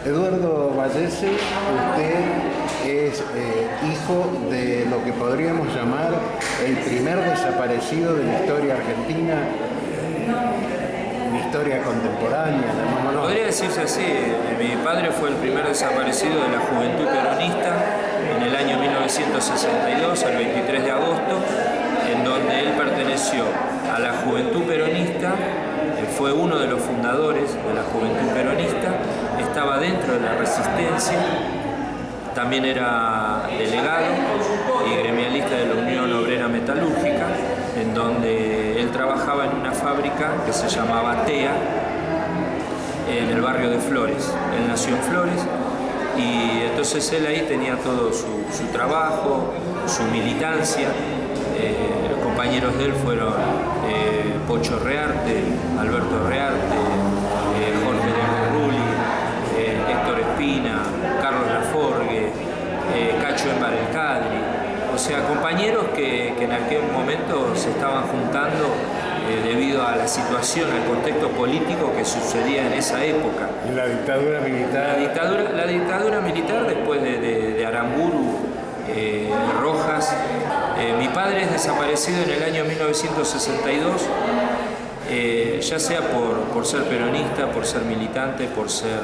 Eduardo Vallese, usted es hijo de lo que podríamos llamar el primer desaparecido de la historia argentina, la historia contemporánea, llamémoslo. Podría decirse así. Mi padre fue el primer desaparecido de la Juventud Peronista en el año 1962, el 23 de agosto, en donde él perteneció a la Juventud Peronista, fue uno de los fundadores de la Juventud Peronista, estaba dentro de la Resistencia, también era delegado y gremialista de la Unión Obrera Metalúrgica, en donde él trabajaba en una fábrica que se llamaba TEA, en el barrio de Flores. Él nació en Flores y entonces él ahí tenía todo su trabajo, su militancia. Los compañeros de él fueron Pocho Rearte, Alberto Rearte, Jorge de Rulli, Héctor Espina, Carlos Laforgue, Cacho Embar el Cadri. O sea, compañeros que en aquel momento se estaban juntando debido a la situación, al contexto político que sucedía en esa época. La dictadura militar. La dictadura militar después de Aramburu, Rojas. Mi padre es desaparecido en el año 1962, ya sea por ser peronista, por ser militante, por ser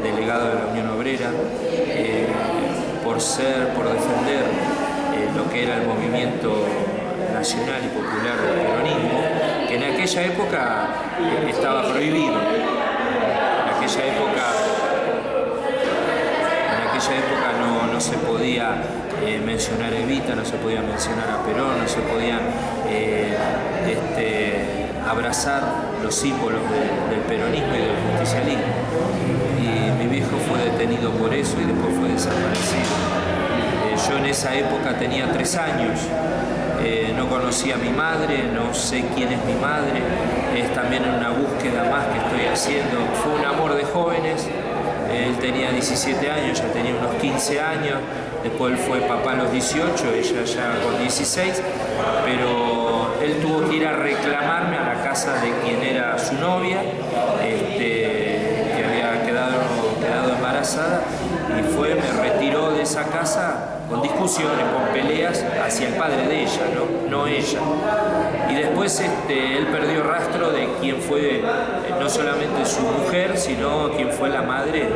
delegado de la Unión Obrera, por defender lo que era el movimiento nacional y popular del peronismo, que en aquella época estaba prohibido. En aquella época no se podía mencionar Evita, no se podía mencionar a Perón, no se podían abrazar los símbolos del peronismo y del justicialismo. Y mi viejo fue detenido por eso y después fue desaparecido. Yo en esa época tenía 3 años, no conocía a mi madre, no sé quién es mi madre, es también una búsqueda más que estoy haciendo. Fue un amor de jóvenes, él tenía 17 años, ya tenía unos 15 años, después él fue papá a los 18, ella ya con 16, pero él tuvo que ir a reclamarme a la casa de quien era su novia, que había quedado embarazada, y me retiró de esa casa con discusiones, con peleas hacia el padre de ella, no ella. Y después él perdió rastro de quién fue no solamente su mujer, sino quién fue la madre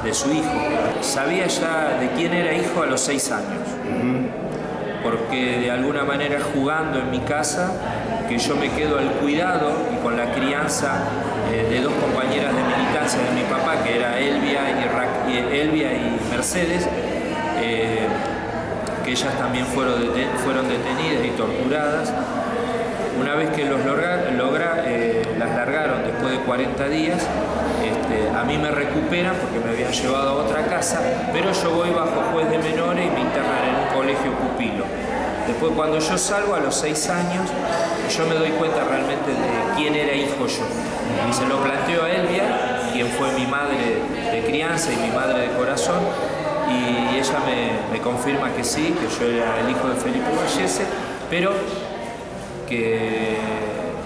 de su hijo. Sabía ya de quién era hijo a los 6 años, porque de alguna manera jugando en mi casa, que yo me quedo al cuidado y con la crianza de 2 compañeras de militancia de mi papá, que era Elvia y Mercedes, que ellas también fueron detenidas y torturadas. Una vez que las largaron después de 40 días, a mí me recuperan porque me habían llevado a otra casa, pero yo voy bajo juez de menores y me internan en un colegio pupilo. Después, cuando yo salgo a los 6 años, yo me doy cuenta realmente de quién era hijo yo. Y se lo planteo a Elvia, quien fue mi madre de crianza y mi madre de corazón, y ella me confirma que sí, que yo era el hijo de Felipe Vallese, pero que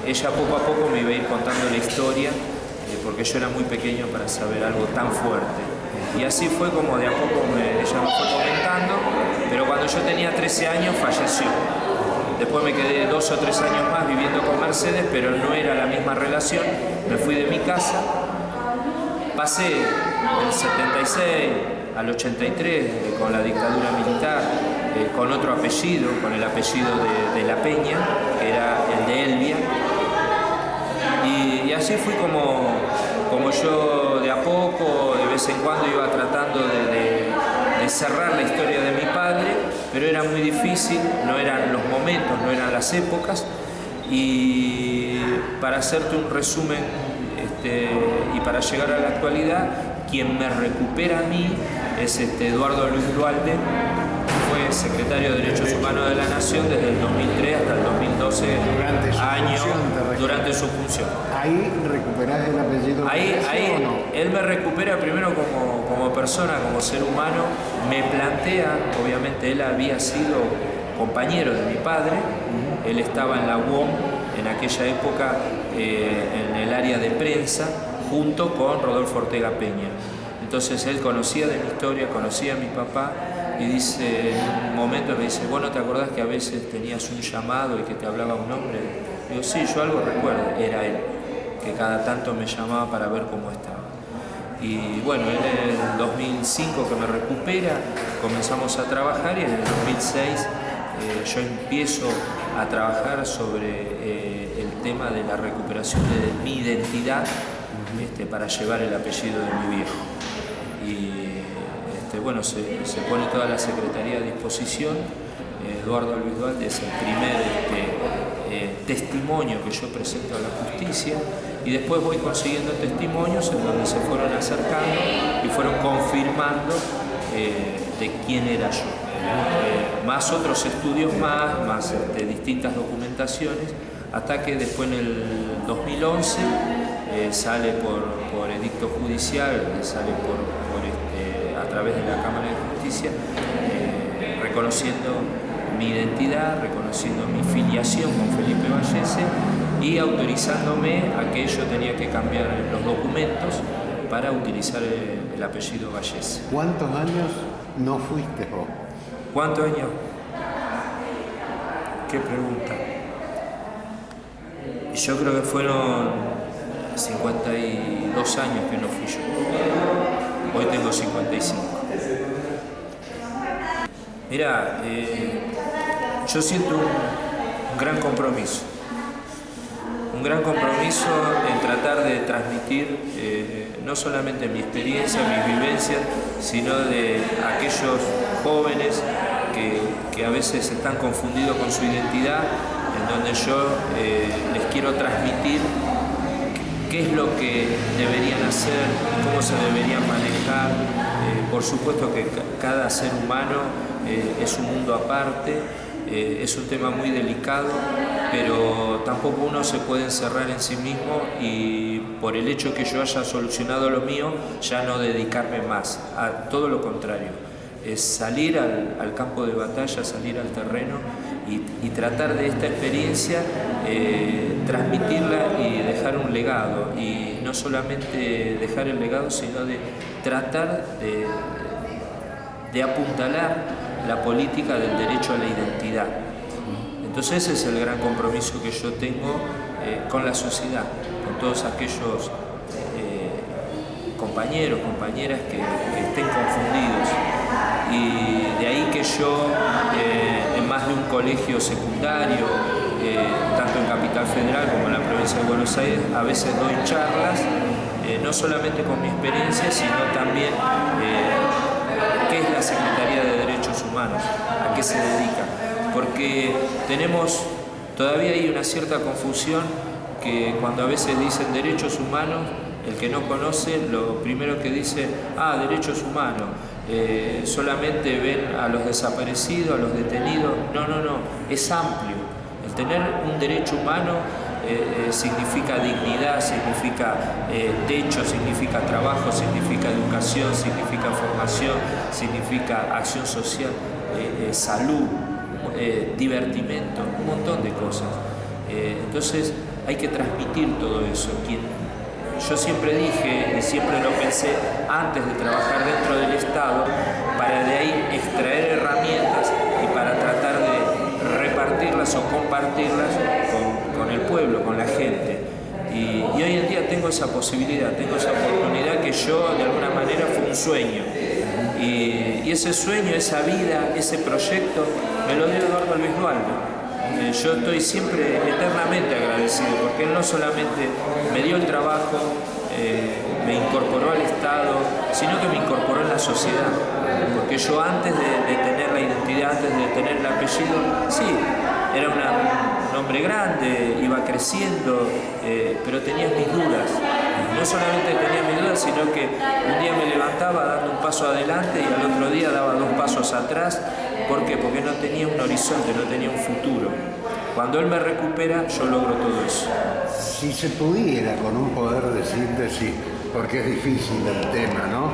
ella poco a poco me iba a ir contando la historia, porque yo era muy pequeño para saber algo tan fuerte. Y así fue como de a poco ella me fue comentando, pero cuando yo tenía 13 años falleció. Después me quedé 2 o 3 años más viviendo con Mercedes, pero no era la misma relación. Me fui de mi casa, pasé del 76 al 83 con la dictadura militar, con otro apellido, con el apellido de La Peña, que era el de Elvia. Y así fui como yo de a poco, de vez en cuando iba tratando de cerrar la historia de mi padre, pero era muy difícil, no eran los momentos, no eran las épocas. Y para hacerte un resumen y para llegar a la actualidad, quien me recupera a mí es Eduardo Luis Duhalde. Fue secretario de Derechos Humanos de la Nación desde el 2003 hasta el 2012, durante su función. ¿Ahí recuperás el apellido? Ahí ¿o no? él me recupera primero como persona, como ser humano, me plantea, obviamente él había sido compañero de mi padre, él estaba en la UOM en aquella época, en el área de prensa, junto con Rodolfo Ortega Peña. Entonces él conocía de mi historia, conocía a mi papá y dice, en un momento me dice, ¿vos no te acordás que a veces tenías un llamado y que te hablaba un hombre? Digo, sí, yo algo recuerdo, era él, que cada tanto me llamaba para ver cómo estaba. Y bueno, él en el 2005 que me recupera, comenzamos a trabajar y en el 2006 yo empiezo a trabajar sobre el tema de la recuperación de mi identidad para llevar el apellido de mi viejo. Y bueno, se pone toda la secretaría a disposición. Eduardo Luis Dualde es el primer testimonio que yo presento a la justicia y después voy consiguiendo testimonios en donde se fueron acercando y fueron confirmando de quién era yo. Más otros estudios más distintas documentaciones, hasta que después en el 2011 sale por edicto judicial, sale a través de la Cámara de Justicia, reconociendo mi identidad, reconociendo mi filiación con Felipe Vallese y autorizándome a que yo tenía que cambiar los documentos para utilizar el apellido Vallese. ¿Cuántos años no fuiste vos? ¿Cuántos años? ¿Qué pregunta? Yo creo que fueron 52 años que no fui yo. Hoy tengo 55. Mirá, yo siento un gran compromiso. Un gran compromiso en tratar de transmitir no solamente mi experiencia, mis vivencias, sino de aquellos jóvenes que a veces están confundidos con su identidad, en donde yo les quiero transmitir qué es lo que deberían hacer, cómo se deberían manejar. Por supuesto que cada ser humano es un mundo aparte, es un tema muy delicado, pero tampoco uno se puede encerrar en sí mismo y por el hecho que yo haya solucionado lo mío, ya no dedicarme más, a todo lo contrario. Es salir al campo de batalla, salir al terreno y tratar de esta experiencia, transmitirla y dejar un legado. Y no solamente dejar el legado, sino de tratar de apuntalar la política del derecho a la identidad. Entonces ese es el gran compromiso que yo tengo con la sociedad, con todos aquellos compañeros, compañeras que estén confundidos. Y de ahí que yo, en más de un colegio secundario, tanto en Capital Federal como en la provincia de Buenos Aires, a veces doy charlas, no solamente con mi experiencia, sino también qué es la Secretaría de Derechos Humanos, a qué se dedica. Porque todavía hay una cierta confusión que cuando a veces dicen derechos humanos, el que no conoce, lo primero que dice, derechos humanos, solamente ven a los desaparecidos, a los detenidos. No, es amplio. El tener un derecho humano significa dignidad, significa techo, significa trabajo, significa educación, significa formación, significa acción social, salud, divertimento, un montón de cosas. Entonces hay que transmitir todo eso. Yo siempre dije y siempre lo pensé antes de trabajar dentro del Estado, para de ahí extraer herramientas y para tratar de repartirlas o compartirlas con el pueblo, con la gente. Y hoy en día tengo esa posibilidad, tengo esa oportunidad que yo de alguna manera fue un sueño. Y ese sueño, esa vida, ese proyecto me lo dio Eduardo Luis Dualde. Yo estoy siempre eternamente agradecido porque él no solamente me dio el trabajo, me incorporó al Estado, sino que me incorporó en la sociedad. Porque yo antes de tener la identidad, antes de tener el apellido, sí, era un hombre grande, iba creciendo, pero tenía mis dudas. No solamente tenía mis dudas, sino que un día me levantaba dando un paso adelante y al otro día daba 2 pasos atrás. ¿Por qué? Porque no tenía un horizonte, no tenía un futuro. Cuando él me recupera, yo logro todo eso. Si se pudiera con un poder de síntesis, porque es difícil el tema, ¿no?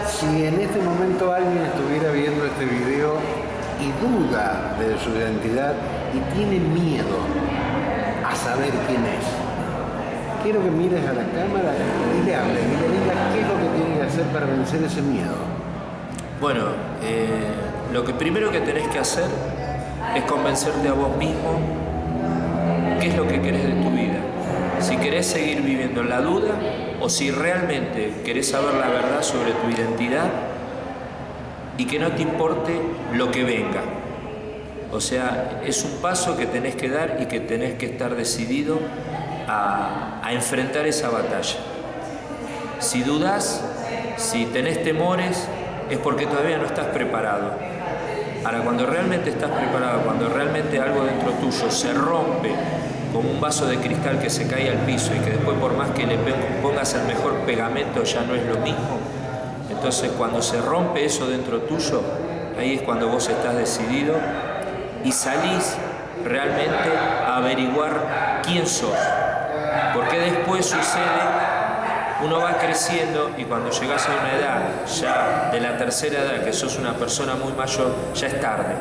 Si en este momento alguien estuviera viendo este video y duda de su identidad y tiene miedo a saber quién es, quiero que mires a la cámara y le hables, y le digas qué es lo que tiene que hacer para vencer ese miedo? Bueno, lo que primero que tenés que hacer es convencerte a vos mismo qué es lo que querés de tu vida. Si querés seguir viviendo en la duda o si realmente querés saber la verdad sobre tu identidad y que no te importe lo que venga. O sea, es un paso que tenés que dar y que tenés que estar decidido a enfrentar esa batalla. Si dudas, si tenés temores, es porque todavía no estás preparado. Ahora, cuando realmente estás preparado, cuando realmente algo dentro tuyo se rompe como un vaso de cristal que se cae al piso y que después por más que le pongas el mejor pegamento ya no es lo mismo, entonces cuando se rompe eso dentro tuyo, ahí es cuando vos estás decidido y salís realmente a averiguar quién sos. Porque después sucede, uno va creciendo y cuando llegas a una edad, ya de la tercera edad, que sos una persona muy mayor, ya es tarde.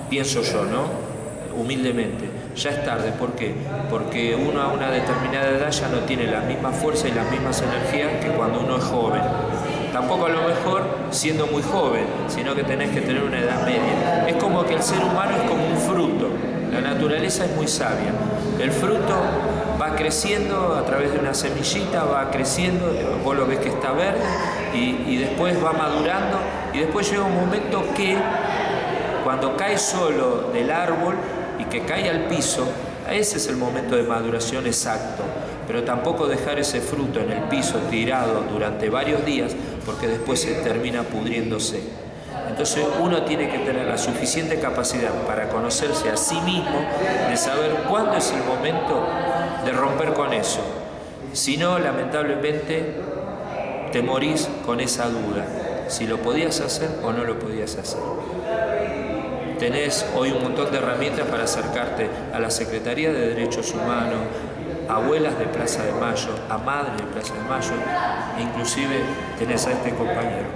Pienso yo, ¿no? Humildemente, ya es tarde. ¿Por qué? Porque uno a una determinada edad ya no tiene la misma fuerza y las mismas energías que cuando uno es joven. Tampoco a lo mejor siendo muy joven, sino que tenés que tener una edad media. Es como que el ser humano es como un fruto. La naturaleza es muy sabia. El fruto va creciendo a través de una semillita, va creciendo, vos lo ves que está verde y después va madurando y después llega un momento que cuando cae solo del árbol y que cae al piso, ese es el momento de maduración exacto. Pero tampoco dejar ese fruto en el piso tirado durante varios días porque después se termina pudriéndose. Entonces uno tiene que tener la suficiente capacidad para conocerse a sí mismo, de saber cuándo es el momento de romper con eso. Si no, lamentablemente, te morís con esa duda, si lo podías hacer o no lo podías hacer. Tenés hoy un montón de herramientas para acercarte a la Secretaría de Derechos Humanos, a abuelas de Plaza de Mayo, a madres de Plaza de Mayo, e inclusive tenés a este compañero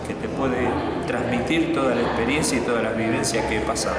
que te puede transmitir toda la experiencia y todas las vivencias que he pasado.